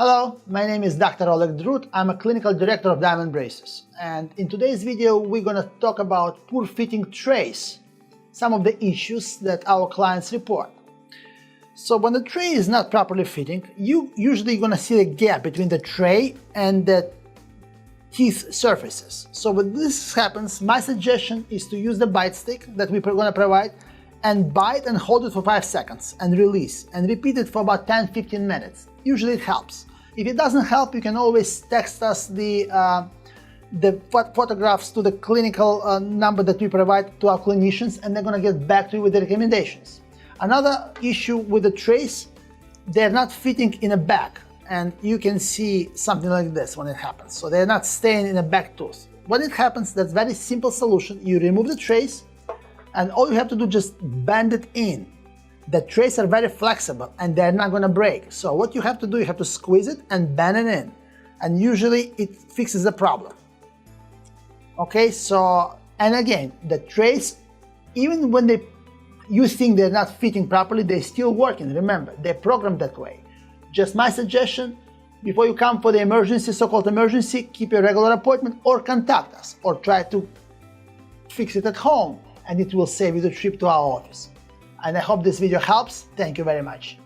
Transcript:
Hello, my name is Dr. Oleg Drut. I'm a clinical director of Diamond Braces. And in today's video, we're going to talk about poor fitting trays, some of the issues that our clients report. So when the tray is not properly fitting, you usually going to see a gap between the tray and the teeth surfaces. So when this happens, my suggestion is to use the bite stick that we're going to provide and bite and hold it for 5 seconds and release and repeat it for about 10-15 minutes. Usually it helps. If it doesn't help, you can always text us the photographs to the clinical number that we provide to our clinicians, and they're going to get back to you with the recommendations. Another issue with the trays, they're not fitting in a back, and you can see something like this when it happens. So they're not staying in a back tooth. When it happens, that's a very simple solution. You remove the trays, and all you have to do is just bend it in. The trays are very flexible and they're not going to break. So what you have to do, you have to squeeze it and bend it in. And usually it fixes the problem. Okay, so, and again, the trays, even when you think they're not fitting properly, they're still working. Remember, they're programmed that way. Just my suggestion, before you come for the emergency, so-called emergency, keep a regular appointment or contact us or try to fix it at home, and it will save you the trip to our office. And I hope this video helps. Thank you very much.